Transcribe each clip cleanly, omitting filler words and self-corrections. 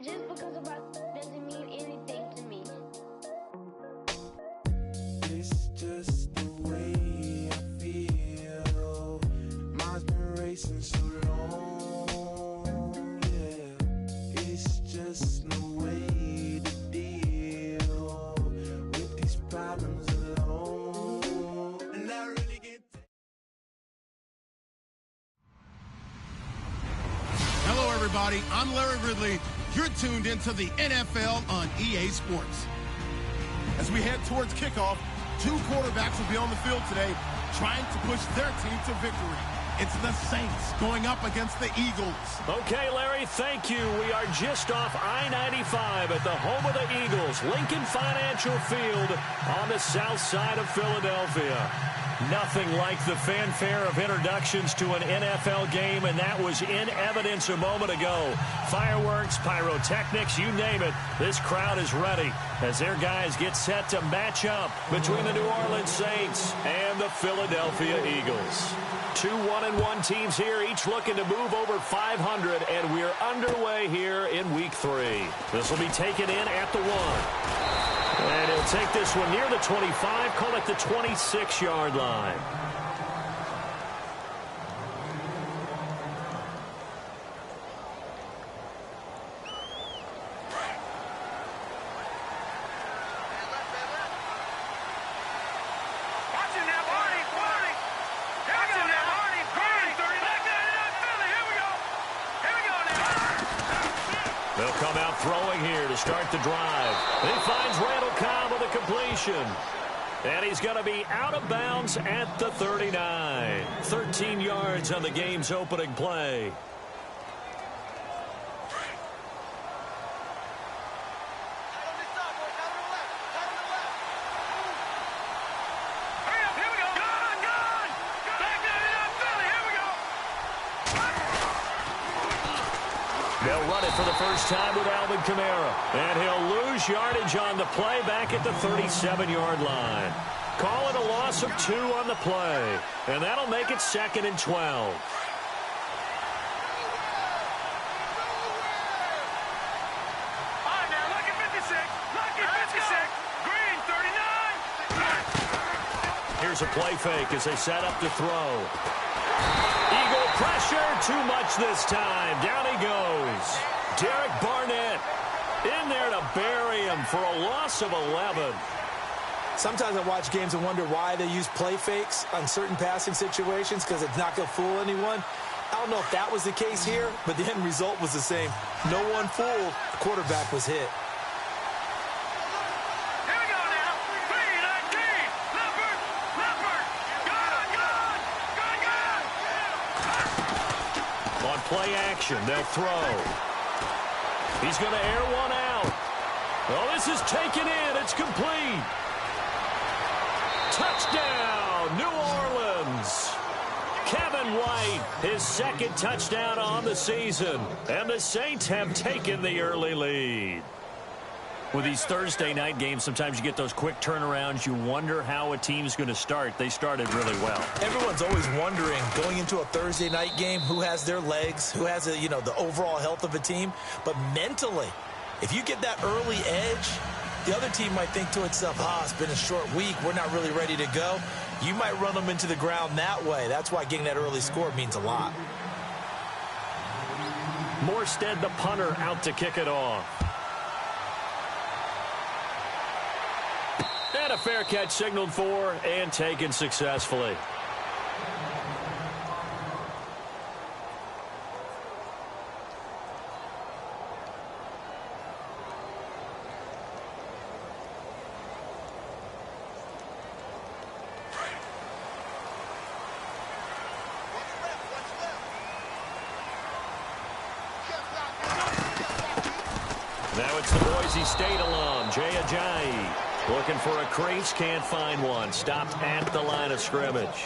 Just because of us doesn't mean anything to me. It's just the way I feel. Mine's been racing so long, yeah. It's just no way to deal with these problems alone. And I really get Hello, everybody. I'm Larry Ridley. You're tuned into the NFL on EA Sports. As we head towards kickoff, two quarterbacks will be on the field today trying to push their team to victory. It's the Saints going up against the Eagles. Okay, Larry, thank you. We are just off I-95 at the home of the Eagles, Lincoln Financial Field on the south side of Philadelphia. Nothing like the fanfare of introductions to an NFL game, and that was in evidence a moment ago. Fireworks, pyrotechnics, you name it. This crowd is ready as their guys get set to match up between the New Orleans Saints and the Philadelphia Eagles. Two 1-1 teams here, each looking to move over 500, and we're underway here in Week 3. This will be taken in at the 1. And he'll take this one near the 25, call it the 26-yard line. They'll come out throwing here to start the drive. And he finds Randall Cobb with a completion. And he's going to be out of bounds at the 39. 13 yards on the game's opening play. They'll run it for the first time with Alvin Kamara. And he'll lose yardage on the play back at the 37-yard line. Call it a loss of 2 on the play. And that'll make it 2nd and 12. Here's a play fake as they set up to throw. Eagle pressure, too much this time. Down he goes. Derek Barnett in there to bury him for a loss of 11. Sometimes I watch games and wonder why they use play fakes on certain passing situations because it's not going to fool anyone. I don't know if that was the case here, but the end result was the same. No one fooled. The quarterback was hit. Play action, they'll throw. He's going to air one out. Oh, this is taken in. It's complete. Touchdown, New Orleans. Kevin White, his 2nd touchdown on the season. And the Saints have taken the early lead. With these Thursday night games, sometimes you get those quick turnarounds. You wonder how a team's going to start. They started really well. Everyone's always wondering, going into a Thursday night game, who has their legs, who has the overall health of a team. But mentally, if you get that early edge, the other team might think to itself, it's been a short week. We're not really ready to go. You might run them into the ground that way. That's why getting that early score means a lot. Morstead, the punter, out to kick it off. And a fair catch signaled for and taken successfully. Now it's the Boise State alum, Jay Ajayi. Looking for a crease, can't find one. Stopped at the line of scrimmage.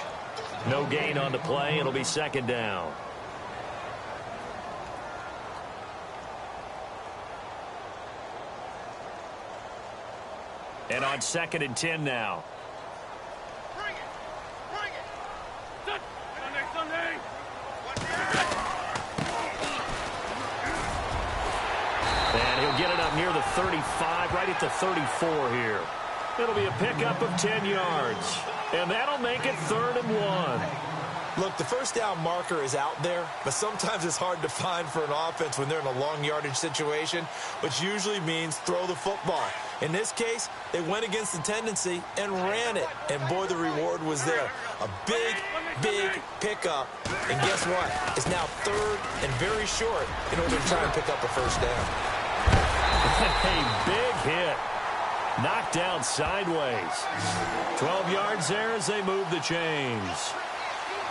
No gain on the play. It'll be 2nd down. And on 2nd and 10 now. Bring it! Bring it! Sunday! about near the 35, right at the 34 here. It'll be a pickup of 10 yards. And that'll make it 3rd and 1. Look, the first down marker is out there, but sometimes it's hard to find for an offense when they're in a long yardage situation, which usually means throw the football. In this case, they went against the tendency and ran it. And, boy, the reward was there. A big, big pickup. And guess what? It's now 3rd and very short in order to try and pick up a first down. A big hit. Knocked down sideways. 12 yards there as they move the chains.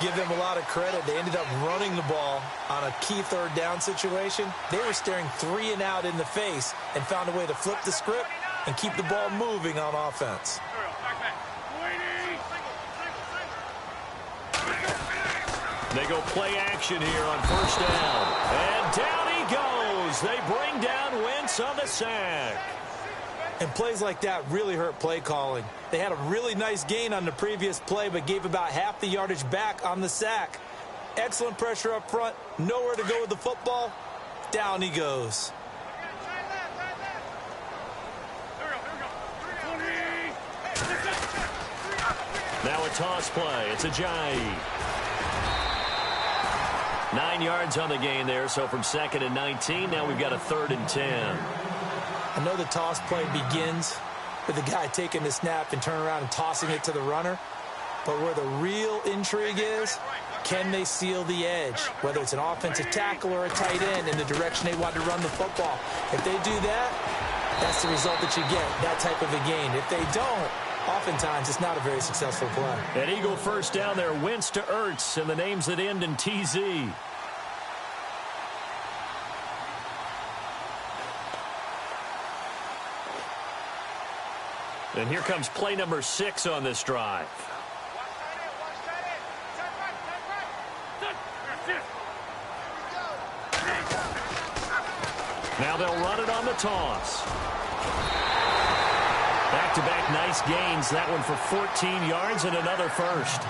Give them a lot of credit. They ended up running the ball on a key 3rd down situation. They were staring 3 and out in the face and found a way to flip the script and keep the ball moving on offense. They go play action here on 1st down. And down he goes. They bring down Wentz on the sack. And plays like that really hurt play calling. They had a really nice gain on the previous play, but gave about half the yardage back on the sack. Excellent pressure up front. Nowhere to go with the football. Down he goes. Now a toss play. It's Ajayi. 9 yards on the gain there, so from 2nd and 19, now we've got a 3rd and 10. I know the toss play begins with the guy taking the snap and turning around and tossing it to the runner. But where the real intrigue is, can they seal the edge? Whether it's an offensive tackle or a tight end in the direction they want to run the football. If they do that, that's the result that you get, that type of a gain. If they don't, oftentimes it's not a very successful play. An Eagle first down there, Wentz to Ertz, and the names that end in TZ. And here comes play number 6 on this drive. Now they'll run it on the toss. Back-to-back nice gains. That one for 14 yards and another first.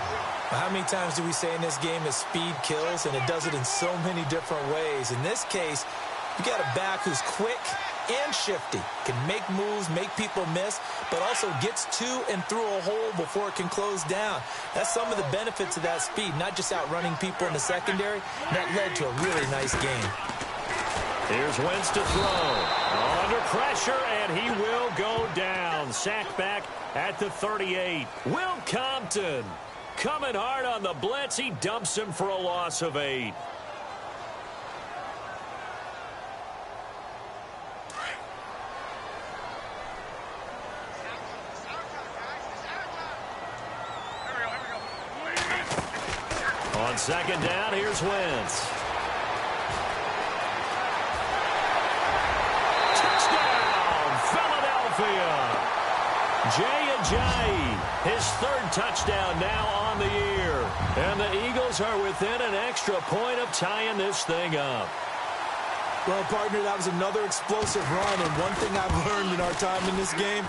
How many times do we say in this game that speed kills, and it does it in so many different ways? In this case, you got a back who's quick and shifty, can make moves, make people miss, but also gets to and through a hole before it can close down. That's some of the benefits of that speed, not just outrunning people in the secondary. That led to a really nice game. Here's Wentz to throw. Under pressure, and he will go down. Sacked back at the 38. Will Compton coming hard on the blitz. He dumps him for a loss of 8. On 2nd down, here's Wentz. Touchdown, Philadelphia. Jay Ajayi, his 3rd touchdown now on the year. And the Eagles are within an extra point of tying this thing up. Well, partner, that was another explosive run, and one thing I've learned in our time in this game,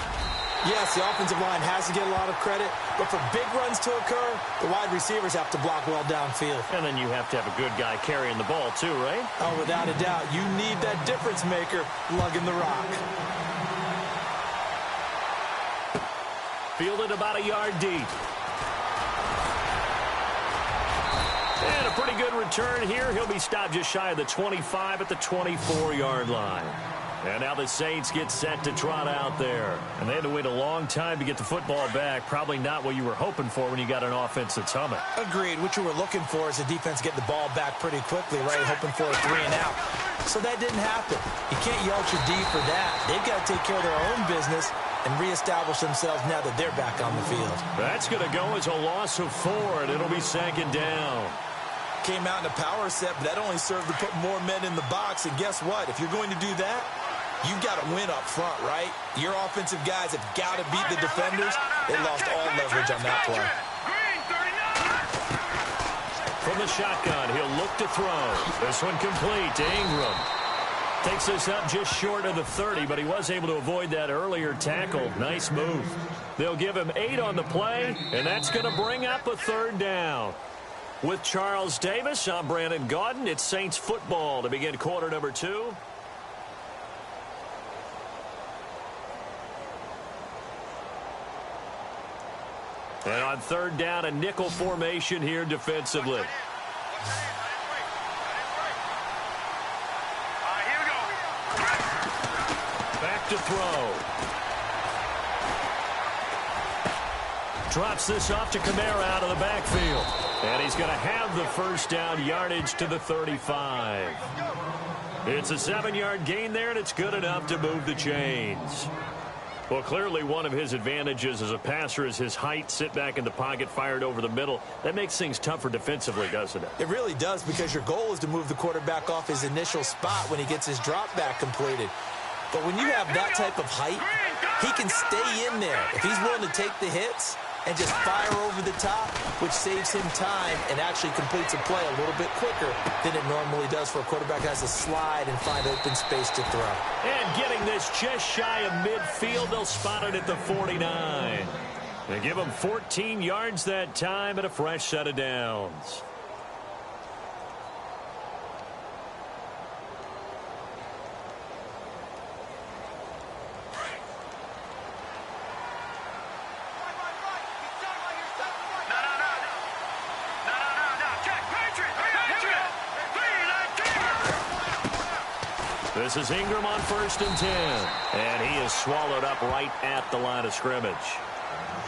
yes, the offensive line has to get a lot of credit, but for big runs to occur, the wide receivers have to block well downfield. And then you have to have a good guy carrying the ball too, right? Oh, without a doubt. You need that difference maker lugging the rock. Fielded about a yard deep. And a pretty good return here. He'll be stopped just shy of the 25 at the 24-yard line. And now the Saints get set to trot out there. And they had to wait a long time to get the football back. Probably not what you were hoping for when you got an offense that's humming. Agreed. What you were looking for is the defense getting the ball back pretty quickly, right? Hoping for a 3 and out. So that didn't happen. You can't yell at your D for that. They've got to take care of their own business and reestablish themselves now that they're back on the field. That's going to go as a loss of 4, and it'll be 2nd down. Came out in a power set, but that only served to put more men in the box. And guess what? If you're going to do that, you've got to win up front, right? Your offensive guys have got to beat the defenders. They lost all leverage on that play. From the shotgun, he'll look to throw. This one complete to Ingram. Takes this up just short of the 30, but he was able to avoid that earlier tackle. Nice move. They'll give him 8 on the play, and that's going to bring up a 3rd down. With Charles Davis, I'm Brandon Gaudin. It's Saints football to begin quarter number 2. And on third down, a nickel formation here defensively. Back to throw. Drops this off to Kamara out of the backfield. And he's going to have the first down yardage to the 35. It's a 7-yard gain there, and it's good enough to move the chains. Well, clearly one of his advantages as a passer is his height. Sit back in the pocket, fired over the middle. That makes things tougher defensively, doesn't it? It really does, because your goal is to move the quarterback off his initial spot when he gets his drop back completed. But when you have that type of height, he can stay in there. If he's willing to take the hits and just fire over the top, which saves him time and actually completes a play a little bit quicker than it normally does for a quarterback who has to slide and find open space to throw. And getting this just shy of midfield, they'll spot it at the 49. They give him 14 yards that time and a fresh set of downs. This is Ingram on 1st and 10. And he is swallowed up right at the line of scrimmage.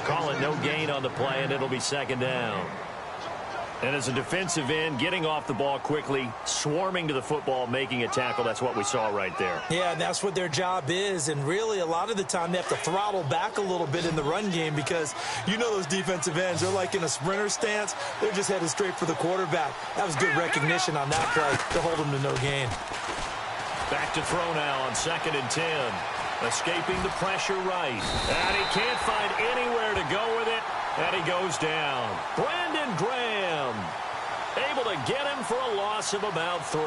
Call it no gain on the play, and it'll be 2nd down. And as a defensive end, getting off the ball quickly, swarming to the football, making a tackle, that's what we saw right there. Yeah, and that's what their job is. And really, a lot of the time, they have to throttle back a little bit in the run game, because you know those defensive ends, they're like in a sprinter stance. They're just headed straight for the quarterback. That was good recognition on that play to hold them to no gain. Back to throw now on 2nd and 10. Escaping the pressure right. And he can't find anywhere to go with it. And he goes down. Brandon Graham able to get him for a loss of about 3.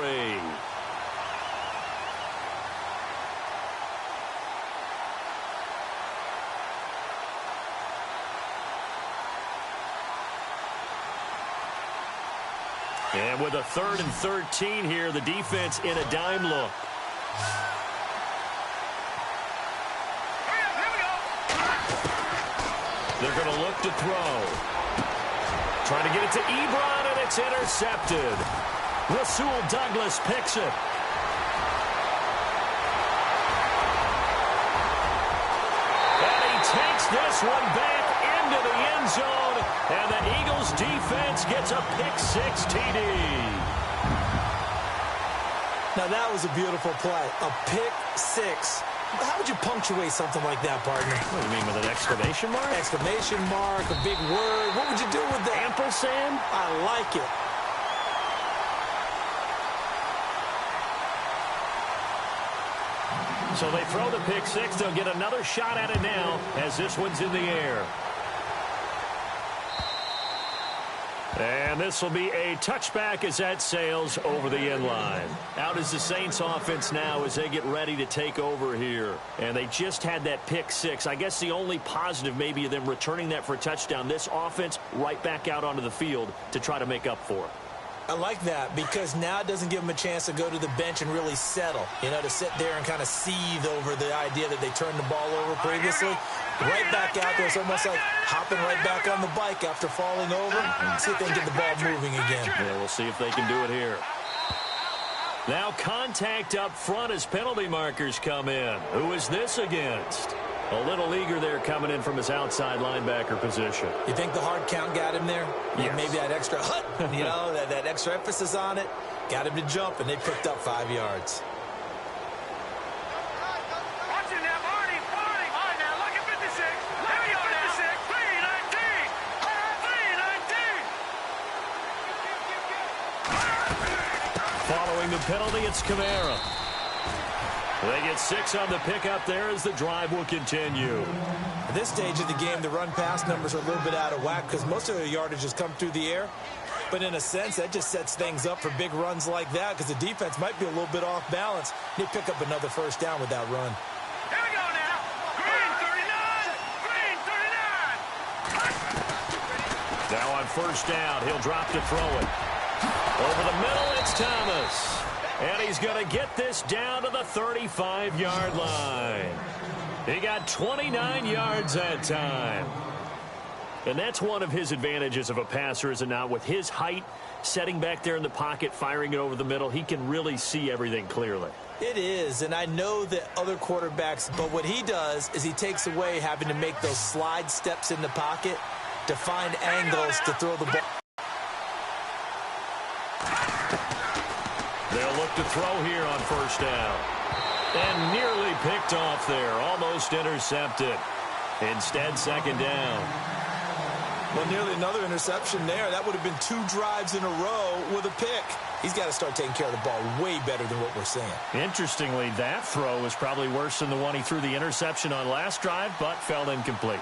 And with a 3rd and 13 here, the defense in a dime look. They're going to look to throw. Trying to get it to Ebron, and it's intercepted. Rasul Douglas picks it. And he takes this one back into the end zone, and the Eagles defense gets a pick-6 TD. Now, that was a beautiful play. A pick-6. How would you punctuate something like that, partner? What do you mean, with an exclamation mark? Exclamation mark, a big word. What would you do with that? Ampersand? I like it. So they throw the pick-6. They'll get another shot at it now as this one's in the air. And this will be a touchback as that sails over the end line. Out is the Saints offense now as they get ready to take over here. And they just had that pick-6. I guess the only positive maybe of them returning that for a touchdown. This offense right back out onto the field to try to make up for it. I like that, because now it doesn't give them a chance to go to the bench and really settle. You know, to sit there and kind of seethe over the idea that they turned the ball over previously. Right back out there. It's almost like hopping right back on the bike after falling over. See if they can get the ball moving again. Yeah, we'll see if they can do it here. Now contact up front as penalty markers come in. Who is this against? A little eager there coming in from his outside linebacker position. You think the hard count got him there? Yes. Maybe that extra you know, that extra emphasis on it got him to jump, and they picked up 5 yards. Watch it now, Marty. All right, now, look at 56. There we go now. 319. Following the penalty, it's Kamara. They get 6 on the pickup there as the drive will continue. At this stage of the game, the run-pass numbers are a little bit out of whack because most of their yardage has come through the air. But in a sense, that just sets things up for big runs like that, because the defense might be a little bit off balance. They pick up another first down with that run. Here we go now. Green 39. Green 39. Now on first down, he'll drop to throw it. Over the middle, it's Thomas. And he's going to get this down to the 35-yard line. He got 29 yards that time. And that's one of his advantages of a passer, is it not? With his height, setting back there in the pocket, firing it over the middle, he can really see everything clearly. It is, and I know that other quarterbacks, but what he does is he takes away having to make those slide steps in the pocket to find angles to throw the ball. They'll look to throw here on first down. And nearly picked off there, almost intercepted. Instead, second down. Well, nearly another interception there. That would have been 2 drives in a row with a pick. He's got to start taking care of the ball way better than what we're seeing. Interestingly, that throw was probably worse than the one he threw the interception on last drive, but fell incomplete.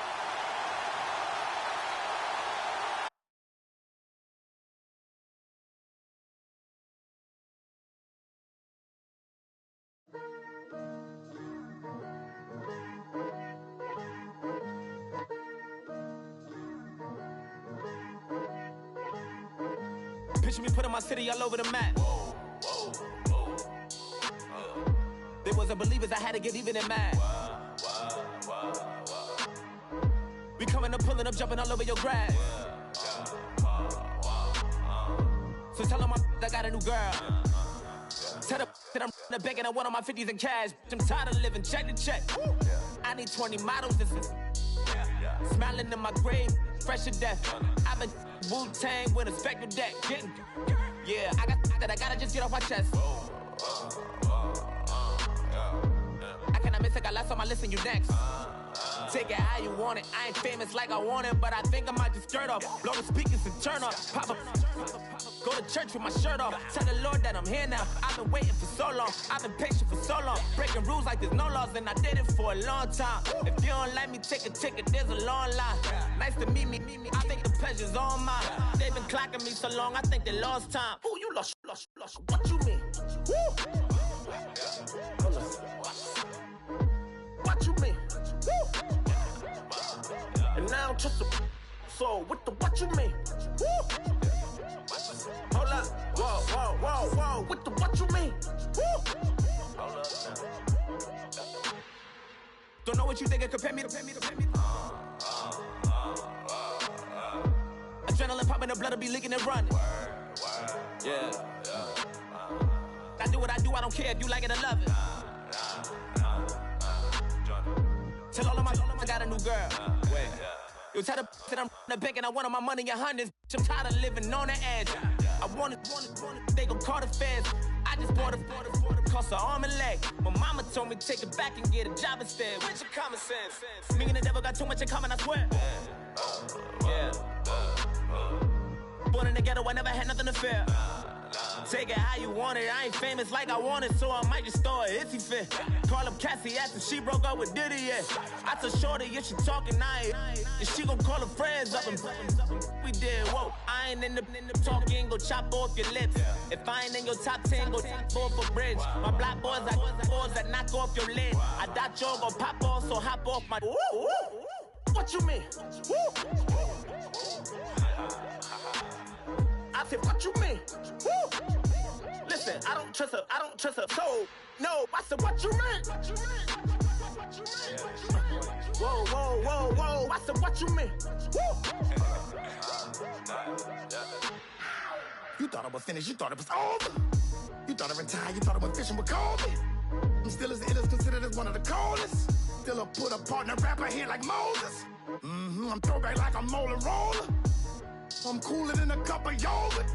Picture me putting my city all over the map. They wasn't believers, I had to get even in mad. We coming up, pulling up, jumping all over your grass. So tell them I got a new girl. Tell them that I'm the bank and I want all my 50s in cash. I'm tired of living check to check. I need 20 models. This is smiling in my grave, fresh to death. I've been Wu-Tang with a spectral deck. Yeah, I gotta just get off my chest. I cannot miss it, got last on my list and you next. Take it how you want it. I ain't famous like I want it, but I think I might just skirt off. Blow the speakers and turn off. Pop up. Go to church with my shirt off. Tell the Lord that I'm here now. I've been waiting for so long. I've been patient for so long. Breaking rules like there's no laws, and I did it for a long time. If you don't like me, take a ticket. There's a long line. Nice to meet me. I think the pleasure's all mine. They've been clocking me so long, I think they lost time. Ooh, you lost. What you mean? Woo! What you mean? Woo! And now I'm just a so what you mean? Woo! Hold up, whoa, with the what you mean? Woo! Hold up now. Don't know what you think, compare me to. Adrenaline popping, the blood will be leaking and running. Yeah. I do what I do, I don't care if you like it or love it. Tell all of my I got a new girl. Wait. You tell the that I'm the bank and I want all my money in hundreds. I'm tired of living on the edge. I want it, they gon' call the feds. I just bought a cost an arm and leg. My mama told me take it back and get a job instead. Where's your common sense? Me and the devil got too much in common, I swear. Yeah. Born in the ghetto, I never had nothing to fear. Take it how you want it. I ain't famous like I want it, so I might just throw a hissy fit. Call up Cassie after she broke up with Diddy, yeah. I told Shorty if she talking, and she gon' call her friends up and we did, whoa. I ain't in the talking, go chop off your lips. If I ain't in your top 10, go top 4 for bridge. My black boys are boys that knock off your lid. I doubt you're gon' pop off, so hop off my. What you mean? I said, what you mean? Woo! Listen, I don't trust her. So, no, I said, what you mean? Whoa. I said, what you mean? Woo! You thought I was finished, you thought it was over. You thought I retired, you thought I went fishing with Kobe. I'm still as ill as considered as one of the coldest. Still a put a partner rapper here like Moses. I'm throwback like a molar roller. I'm cooler than a cup of yogurt.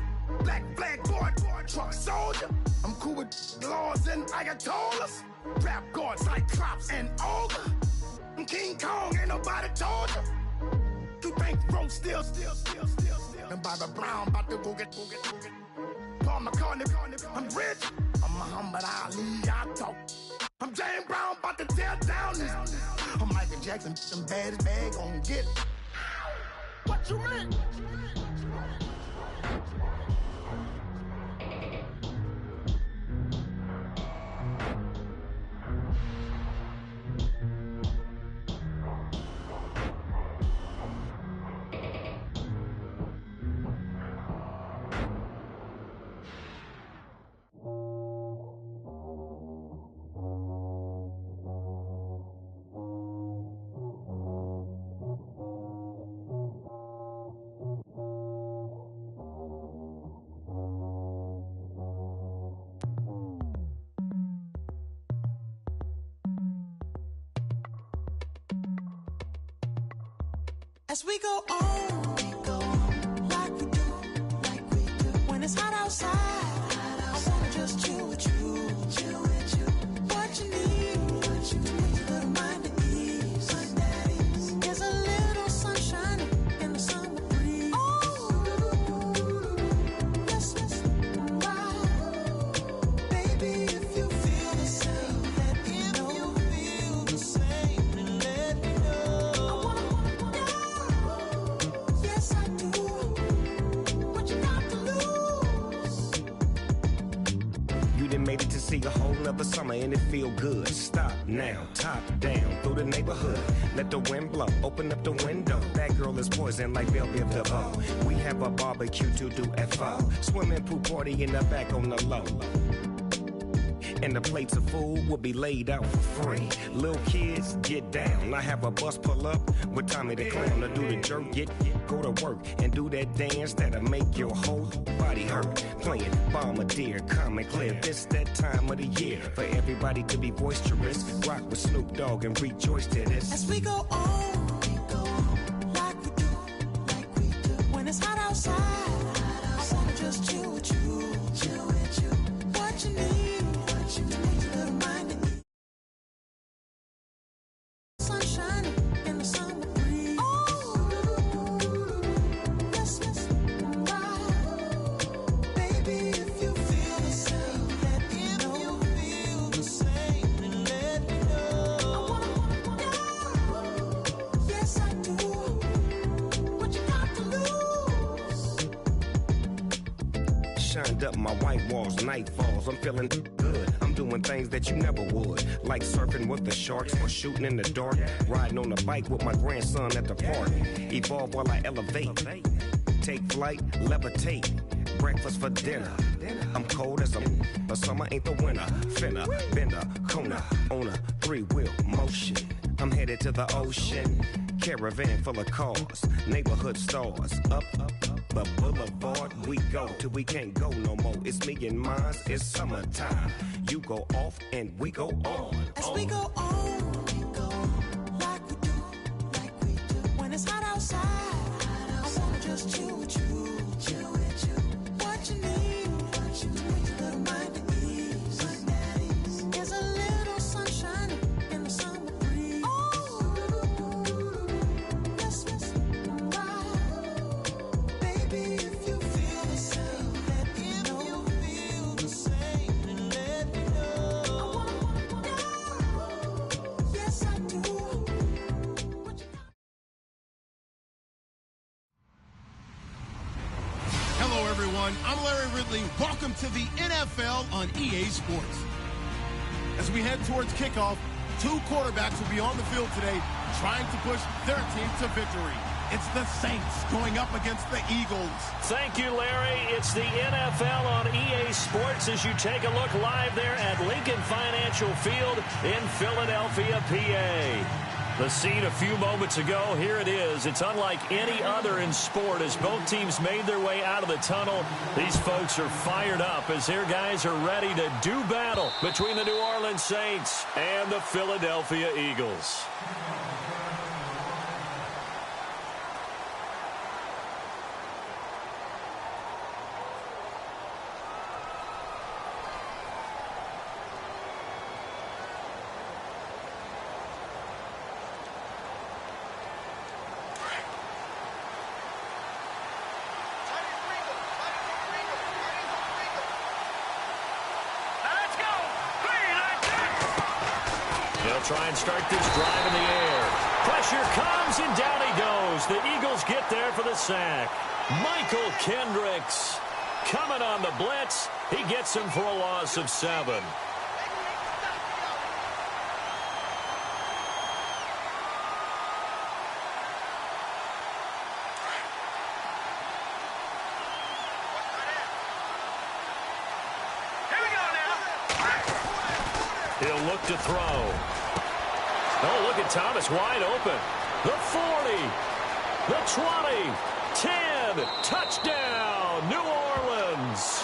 Black flag boy, truck soldier. I'm cool with laws and Ayatollahs. Rap gods like Cyclops and Ogre. I'm King Kong, ain't nobody told you. You think road still. And Barbara Brown about to go get. Paul McCartney, I'm rich. I'm Muhammad Ali, I talk. I'm James Brown, about to tear down this. I'm Michael Jackson, some bad as bad, gon' get. What you mean? As we go on, like we do. When it's hot outside, I wanna just chill with you. What you need, a little mind at ease. There's a little sunshine in the summer breeze. Yes, right. Baby, if you feel the same, let me know. If you feel the same, then let me know. Yes, I do. What you got to lose? You done made it to see a whole nother summer and it feel good. Stop now, top down through the neighborhood. Let the wind blow, open up the window. That girl is poison like Velvet DeVoe. We have a barbecue to do at 4. Swimming pool party in the back on the low. And the plates of food will be laid out for free. Little kids, get down. I have a bus pull up with Tommy the Clown to do the jerk. Go to work and do that dance that'll make your whole body hurt. Playing Bombardier, calm and clear. This that time of the year for everybody to be boisterous. Rock with Snoop Dogg and rejoice to this. As we go on, like we do. When it's hot outside, I wanna just chill with you. What you need, a little mind at ease. Sunshine in the summer breeze. Yes, right. Baby, if you feel the same, let me know. If you feel the same, then let me know. Yes, I do. What you got to lose? Shined up my white walls, night falls. I'm feeling good. I'm doing things that you never would, like surfing with the sharks or shooting in the dark. Riding on a bike with my grandson at the park. Evolve while I elevate. Take flight, levitate. Breakfast for dinner. I'm cold as a summer ain't the winter. Finna, bender, Kona, on a 3-wheel motion. I'm headed to the ocean. Caravan full of cars, neighborhood stars. Up the boulevard we go till we can't go no more. It's me and mine, it's summertime. You go off and we go on. As we go on, like we do. When it's hot outside, I wanna just chill with you. What you need, a little mind at ease. There's a little sunshine in the summer breeze. Yes, right. Baby, if you feel the same, let me know. If you feel the same, then let me know. Yes, I do. What you got? Hello, everyone. I'm Larry Ridley. Welcome to the NFL on EA Sports. As we head towards kickoff, 2 quarterbacks will be on the field today trying to push their team to victory. It's the Saints going up against the Eagles. Thank you, Larry. It's the NFL on EA Sports as you take a look live there at Lincoln Financial Field in Philadelphia, PA. The scene a few moments ago, here it is. It's unlike any other in sport as both teams made their way out of the tunnel. These folks are fired up as their guys are ready to do battle between the New Orleans Saints and the Philadelphia Eagles. Try and start this drive in the air. Pressure comes, and down he goes. The Eagles get there for the sack. Michael Kendricks coming on the blitz. He gets him for a loss of 7. Here we go now. He'll look to throw. Oh, look at Thomas wide open. The 40, the 20, 10, touchdown, New Orleans.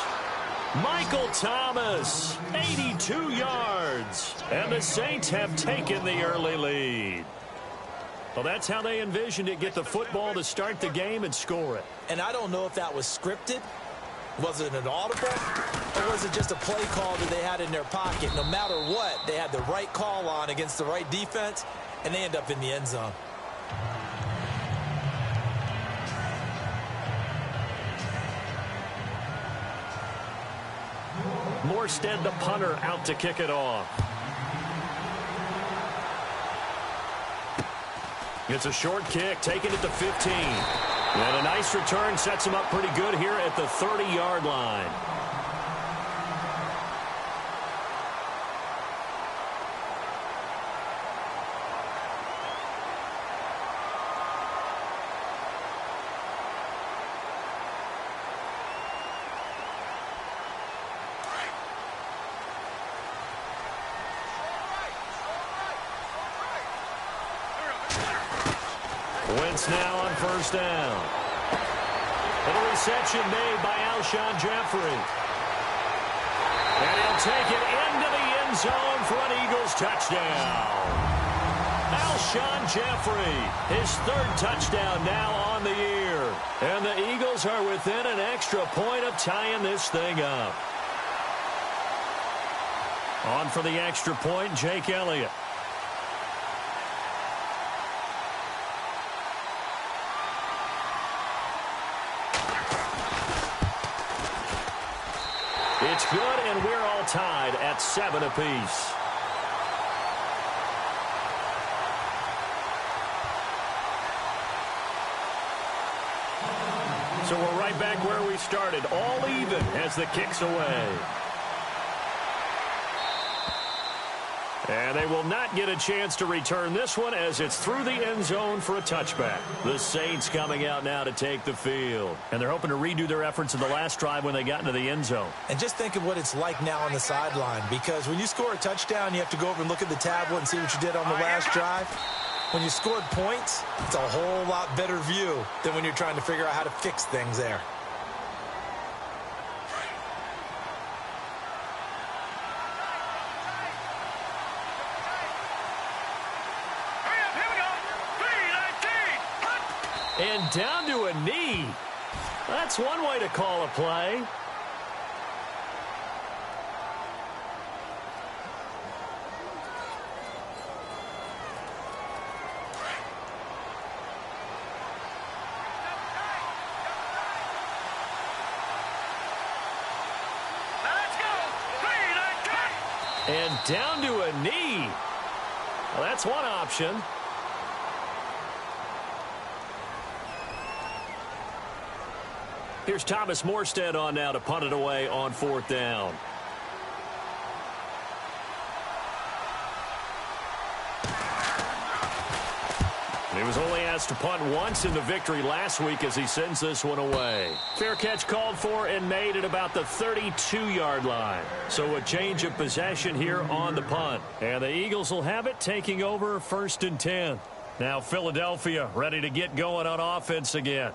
Michael Thomas, 82 yards. And the Saints have taken the early lead. Well, that's how they envisioned it. Get the football to start the game and score it. And I don't know if that was scripted. Was it an audible? Or was it just a play call that they had in their pocket? No matter what, they had the right call on against the right defense, and they end up in the end zone. Morstead, the punter, out to kick it off. It's a short kick, taking it to 15. And a nice return sets him up pretty good here at the 30-yard line. Wentz now on first down. And a reception made by Alshon Jeffrey. And he'll take it into the end zone for an Eagles touchdown. Alshon Jeffrey, his third touchdown now on the year. And the Eagles are within an extra point of tying this thing up. On for the extra point, Jake Elliott. It's good, and we're all tied at 7 apiece. So we're right back where we started, all even as the kick's away. And they will not get a chance to return this one as it's through the end zone for a touchback. The Saints coming out now to take the field. And they're hoping to redo their efforts in the last drive when they got into the end zone. And just think of what it's like now on the sideline, because when you score a touchdown, you have to go over and look at the tablet and see what you did on the last drive. When you scored points, it's a whole lot better view than when you're trying to figure out how to fix things there. And down to a knee. That's one way to call a play. And down to a knee. Well, that's one option. Here's Thomas Morstead on now to punt it away on fourth down. And he was only asked to punt once in the victory last week as he sends this one away. Fair catch called for and made at about the 32-yard line. So a change of possession here on the punt. And the Eagles will have it, taking over 1st and 10. Now Philadelphia ready to get going on offense again.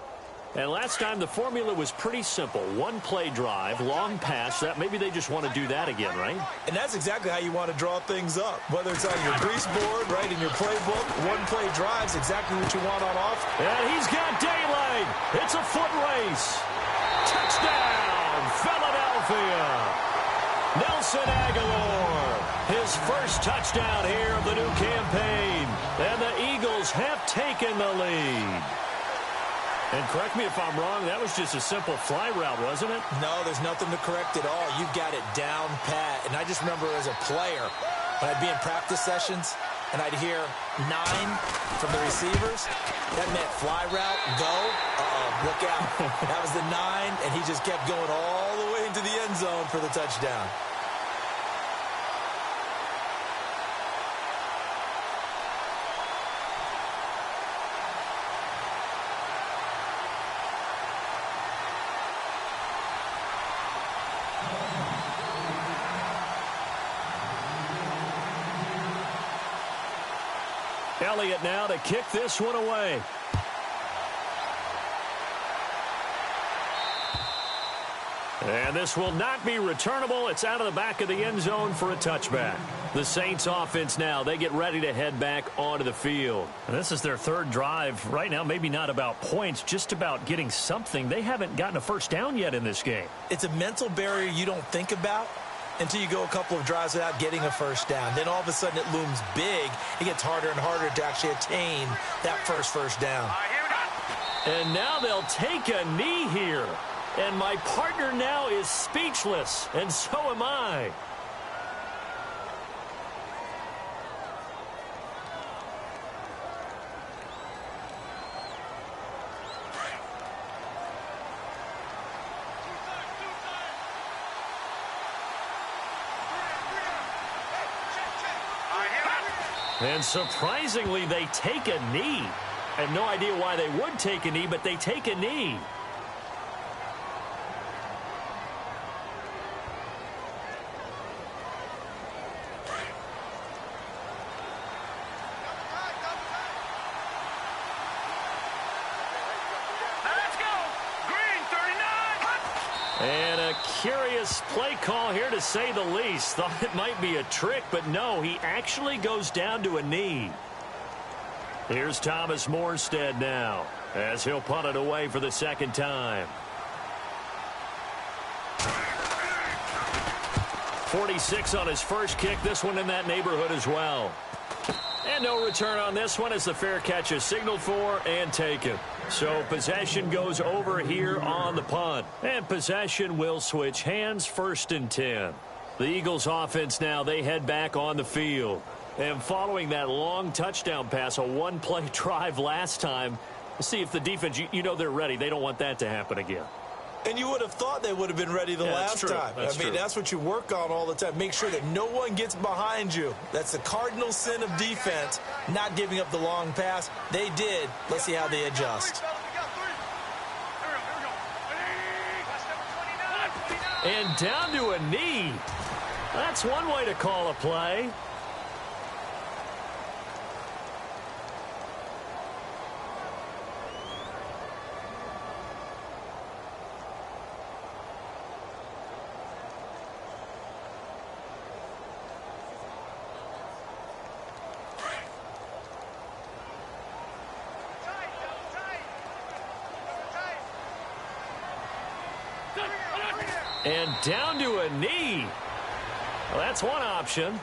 And last time the formula was pretty simple. One play drive, long pass. That maybe they just want to do that again, right? And that's exactly how you want to draw things up. Whether it's on your grease board, right, in your playbook, one play drive's exactly what you want on offense. And he's got daylight. It's a foot race. Touchdown, Philadelphia. Nelson Aguilar, his first touchdown here of the new campaign. And the Eagles have taken the lead. And correct me if I'm wrong, that was just a simple fly route, wasn't it? No, there's nothing to correct at all. You've got it down pat. And I just remember as a player, when I'd be in practice sessions and I'd hear 9 from the receivers, that meant fly route, go, look out. That was the 9, and he just kept going all the way into the end zone for the touchdown. Elliott now to kick this one away. And this will not be returnable. It's out of the back of the end zone for a touchback. The Saints offense now, they get ready to head back onto the field. And this is their third drive. Right now, maybe not about points, just about getting something. They haven't gotten a first down yet in this game. It's a mental barrier you don't think about until you go a couple of drives without getting a first down. Then all of a sudden it looms big. It gets harder and harder to actually attain that first down. And now they'll take a knee here. And my partner now is speechless, and so am I. And surprisingly, they take a knee. I have no idea why they would take a knee, but they take a knee. And a curious play call here, to say the least. Thought it might be a trick, but no, he actually goes down to a knee. Here's Thomas Morstead now, as he'll punt it away for the second time. 46 on his first kick, this one in that neighborhood as well. And no return on this one as the fair catch is signaled for and taken. So possession goes over here on the punt. And possession will switch hands, 1st and 10. The Eagles offense now, they head back on the field. And following that long touchdown pass, a one-play drive last time, see if the defense, you know they're ready. They don't want that to happen again. And you would have thought they would have been ready the last time. That's what you work on all the time. Make sure that no one gets behind you. That's the cardinal sin of defense, not giving up the long pass. They did. Let's see how they adjust. And down to a knee. That's one way to call a play. And down to a knee. Well, that's one option.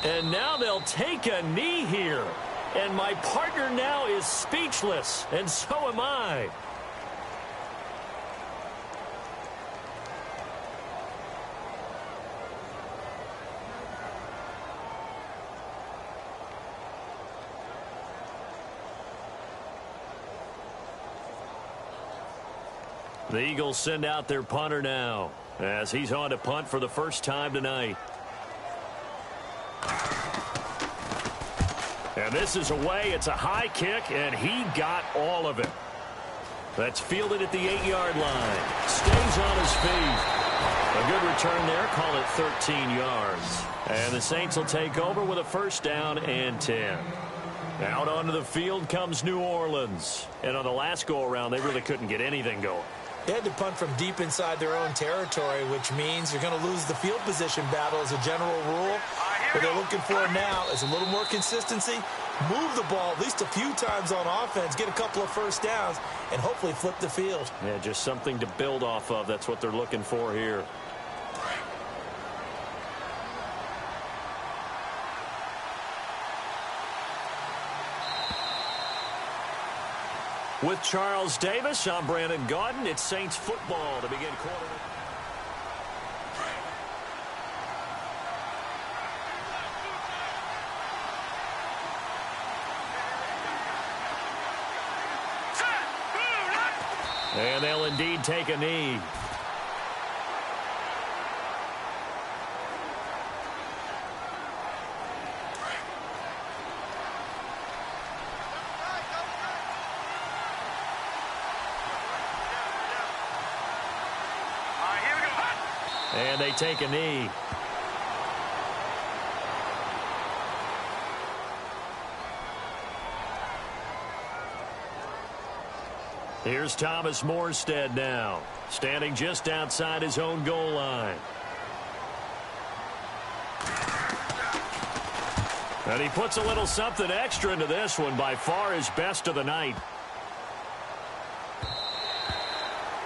And now they'll take a knee here. And my partner now is speechless, and so am I. The Eagles send out their punter now, as he's on to punt for the first time tonight. And this is away. It's a high kick, and he got all of it. That's fielded at the 8-yard line. Stays on his feet. A good return there. Call it 13 yards. And the Saints will take over with a 1st down and 10. Out onto the field comes New Orleans. And on the last go-around, they really couldn't get anything going. They had to punt from deep inside their own territory, which means you're going to lose the field position battle as a general rule. What they're looking for now is a little more consistency, move the ball at least a few times on offense, get a couple of 1st downs, and hopefully flip the field. Yeah, just something to build off of. That's what they're looking for here. With Charles Davis, I'm Brandon Gaudin. It's Saints football to begin quarter. And they'll indeed take a knee. And they take a knee. Here's Thomas Morstead now, standing just outside his own goal line. And he puts a little something extra into this one, by far his best of the night.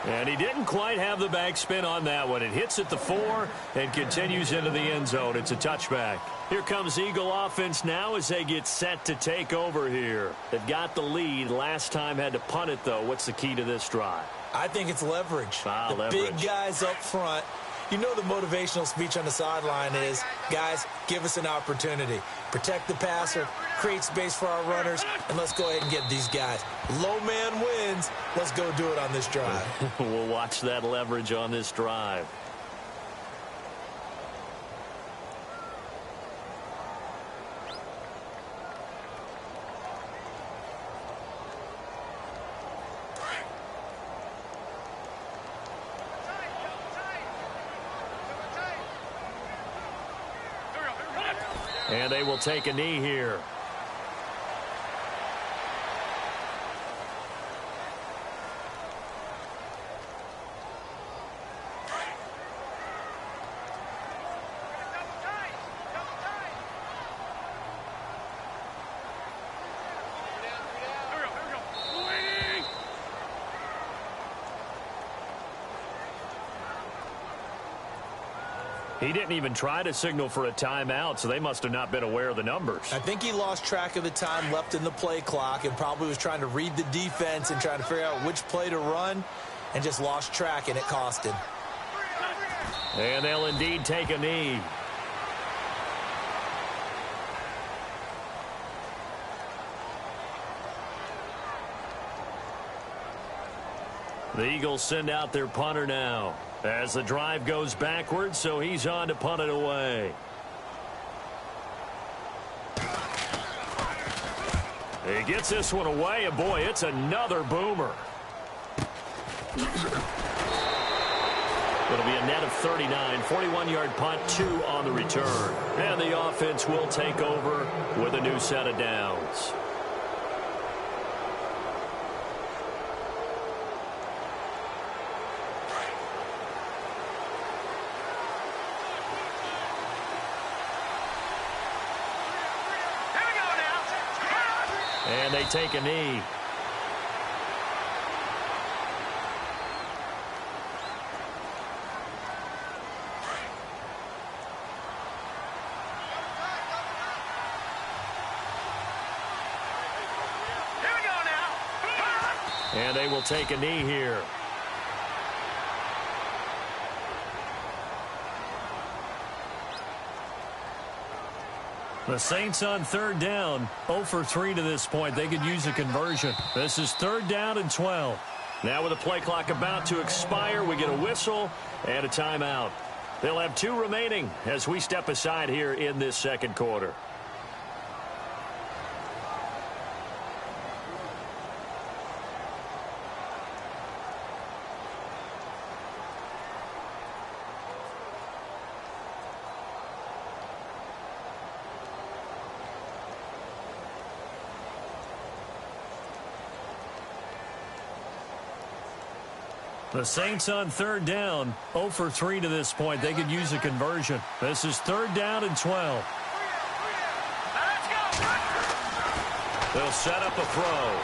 And he didn't quite have the backspin on that one. It hits at the 4 and continues into the end zone. It's a touchback. Here comes Eagle offense now as they get set to take over here. They've got the lead. Last time had to punt it, though. What's the key to this drive? I think it's leverage. The big guys up front. You know the motivational speech on the sideline is, guys, give us an opportunity. Protect the passer, create space for our runners, and let's go ahead and get these guys. Low man wins. Let's go do it on this drive. We'll watch that leverage on this drive. And they will take a knee here. He didn't even try to signal for a timeout, so they must have not been aware of the numbers. I think he lost track of the time left in the play clock and probably was trying to read the defense and trying to figure out which play to run and just lost track, and it cost him. And they'll indeed take a knee. The Eagles send out their punter now as the drive goes backwards, so he's on to punt it away. He gets this one away, and boy, it's another boomer. It'll be a net of 39, 41-yard punt, 2 on the return. And the offense will take over with a new set of downs. And they take a knee. And they will take a knee here. The Saints on third down, 0 for 3 to this point. They could use a conversion. This is 3rd down and 12. Now with the play clock about to expire, we get a whistle and a timeout. They'll have 2 remaining as we step aside here in this second quarter. The Saints on third down, 0 for 3 to this point. They could use a conversion. This is 3rd down and 12. They'll set up a throw.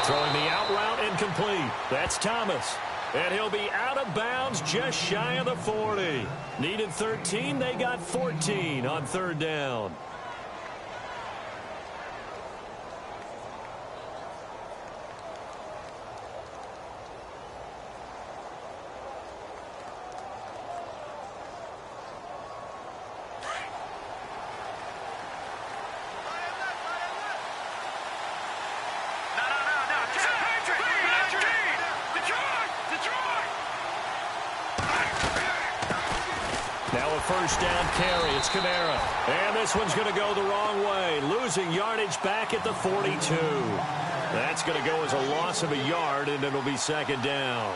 Throwing the out route incomplete. That's Thomas. And he'll be out of bounds just shy of the 40. Needed 13. They got 14 on 3rd down. First down carry. It's Kamara. And this one's going to go the wrong way. Losing yardage back at the 42. That's going to go as a loss of a yard, and it'll be 2nd down.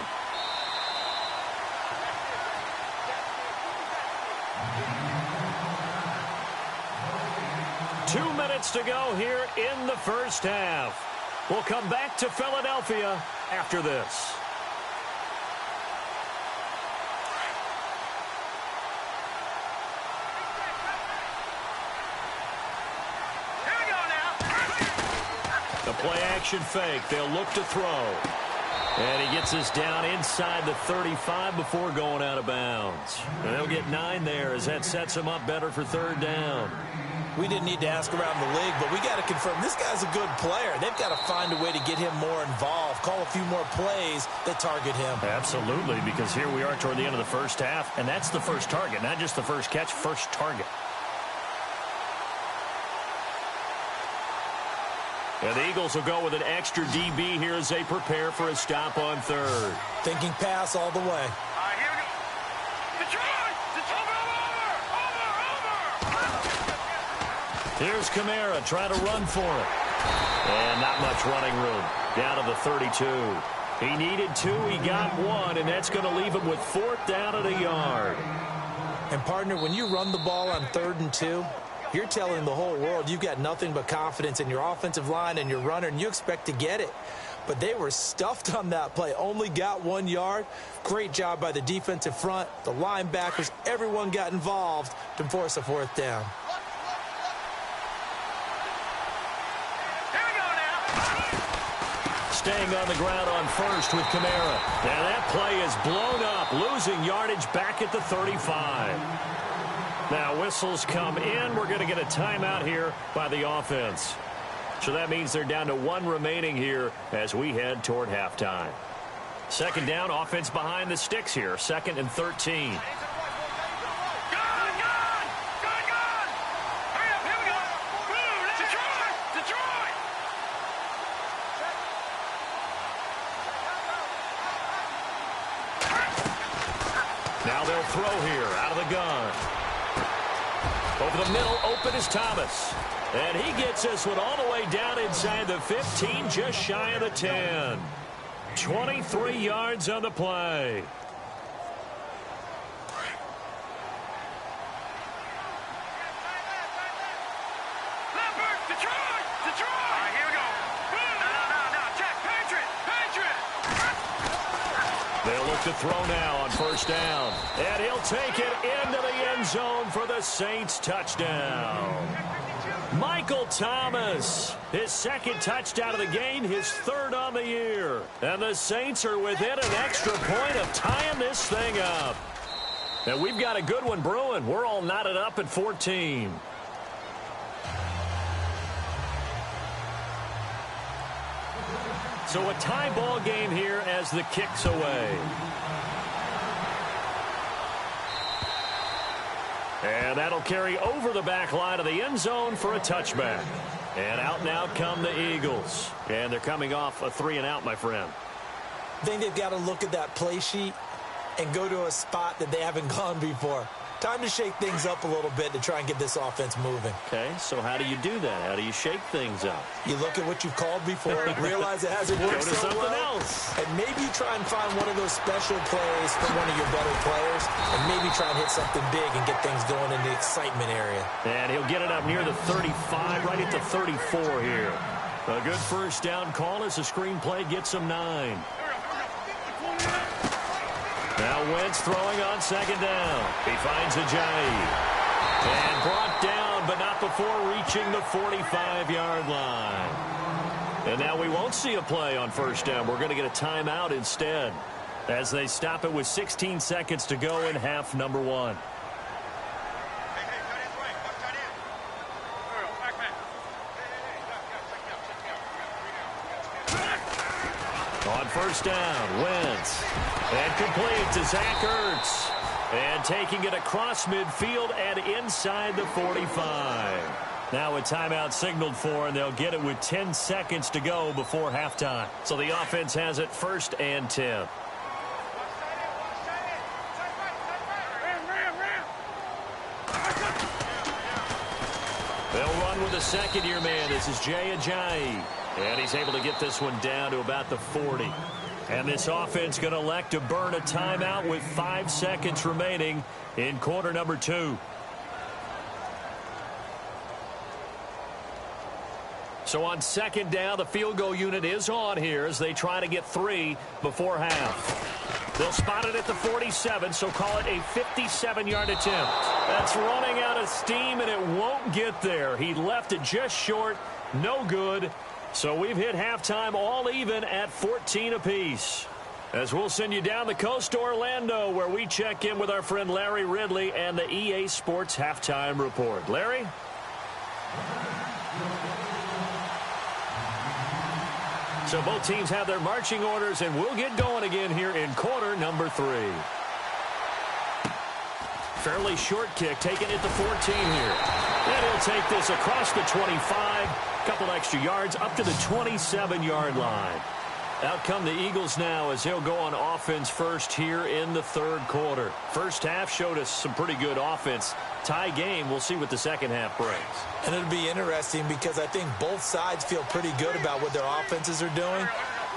2 minutes to go here in the first half. We'll come back to Philadelphia after this. The play-action fake. They'll look to throw. And he gets us down inside the 35 before going out of bounds. And they'll get 9 there as that sets him up better for third down. We didn't need to ask around the league, but we got to confirm this guy's a good player. They've got to find a way to get him more involved, call a few more plays that target him. Absolutely, because here we are toward the end of the first half, and that's the first target, not just the first catch, first target. And the Eagles will go with an extra DB here as they prepare for a stop on third. Thinking pass all the way. All right, here we go. Detroit! Over! Here's Kamara trying to run for it. And not much running room. Down to the 32. He needed 2. He got 1, and that's going to leave him with 4th down at a yard. And, partner, when you run the ball on 3rd and 2, you're telling the whole world you've got nothing but confidence in your offensive line and your runner, and you expect to get it. But they were stuffed on that play. Only got 1 yard. Great job by the defensive front, the linebackers. Everyone got involved to force a 4th down. Here we go now. Staying on the ground on first with Kamara. And that play is blown up, losing yardage back at the 35. Now whistles come in. We're going to get a timeout here by the offense. So that means they're down to 1 remaining here as we head toward halftime. Second down, offense behind the sticks here. 2nd and 13. Gun! Hurry up, here we go. Boom, Detroit! Now they'll throw here out of the gun. Over the middle, open is Thomas. And he gets this one all the way down inside the 15, just shy of the 10. 23 yards on the play. Leopard, Detroit! All right, here we go. Boom! No, check, Patriot! They'll look to throw now on first down. And he'll take it into the end zone for the Saints touchdown. Michael Thomas, his 2nd touchdown of the game, his 3rd on the year. And the Saints are within an extra point of tying this thing up. And we've got a good one brewing. We're all knotted up at 14. So a tie ball game here as the kick's away. And that'll carry over the back line of the end zone for a touchback. And out come the Eagles. And they're coming off a 3-and-out, my friend. I think they've got to look at that play sheet and go to a spot that they haven't gone before. Time to shake things up a little bit to try and get this offense moving. Okay, so how do you do that? How do you shake things up? You look at what you've called before, realize it hasn't worked Go to so something well, else. and maybe try and find one of those special plays from one of your better players, and maybe try and hit something big and get things going in the excitement area. And he'll get it up near the 35, right at the 34 here. A good first down call as the screen play gets him 9. Now Wentz throwing on 2nd down. He finds Ajayi. And brought down, but not before reaching the 45-yard line. And now we won't see a play on first down. We're going to get a timeout instead as they stop it with 16 seconds to go in half number 1. On first down, Wentz. And complete to Zach Ertz. And taking it across midfield and inside the 45. Now a timeout signaled for, and they'll get it with 10 seconds to go before halftime. So the offense has it 1st and 10. They'll run with a second-year man. This is Jay Ajayi. And he's able to get this one down to about the 40. And this offense going to elect to burn a timeout with 5 seconds remaining in quarter number 2. So on second down, the field goal unit is on here as they try to get 3 before half. They'll spot it at the 47, so call it a 57-yard attempt. That's running out of steam, and it won't get there. He left it just short. No good. So we've hit halftime all even at 14 apiece. As we'll send you down the coast to Orlando, where we check in with our friend Larry Ridley and the EA Sports Halftime Report. Larry? So both teams have their marching orders, and we'll get going again here in quarter number 3. Fairly short kick taken at the 14 here. And he'll take this across the 25, couple extra yards up to the 27-yard line. Out come the Eagles now as he'll go on offense first here in the third quarter. First half showed us some pretty good offense. Tie game, we'll see what the second half brings. And it'll be interesting because I think both sides feel pretty good about what their offenses are doing.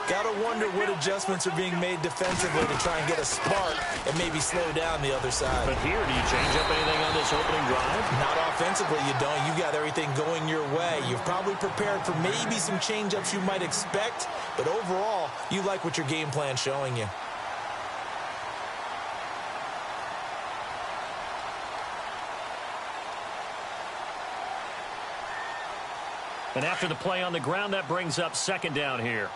Got to wonder what adjustments are being made defensively to try and get a spark and maybe slow down the other side. But here, do you change up anything on this opening drive? Not offensively, you don't. You've got everything going your way. You've probably prepared for maybe some change-ups you might expect, but overall, you like what your game plan's showing you. And after the play on the ground, that brings up second down here.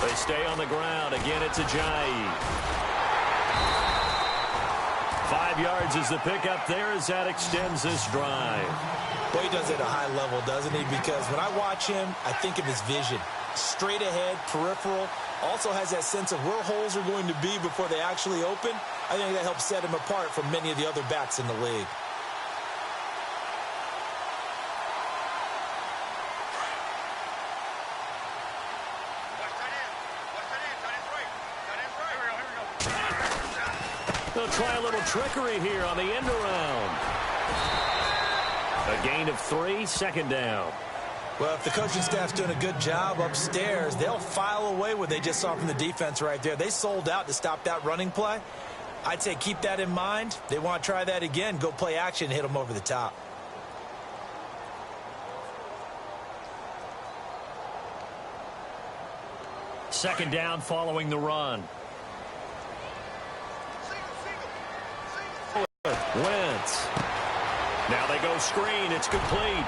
They stay on the ground. Again, it's Ajayi. 5 yards is the pickup there as that extends this drive. Well, he does it at a high level, doesn't he? Because when I watch him, I think of his vision. Straight ahead, peripheral. Also has that sense of where holes are going to be before they actually open. I think that helps set him apart from many of the other backs in the league. They'll try a little trickery here on the end around. A gain of 3, second down. Well, if the coaching staff's doing a good job upstairs, they'll file away what they just saw from the defense right there. They sold out to stop that running play. I'd say keep that in mind. They want to try that again. Go play action, hit them over the top. Second down following the run. Wentz. Now they go screen. It's complete.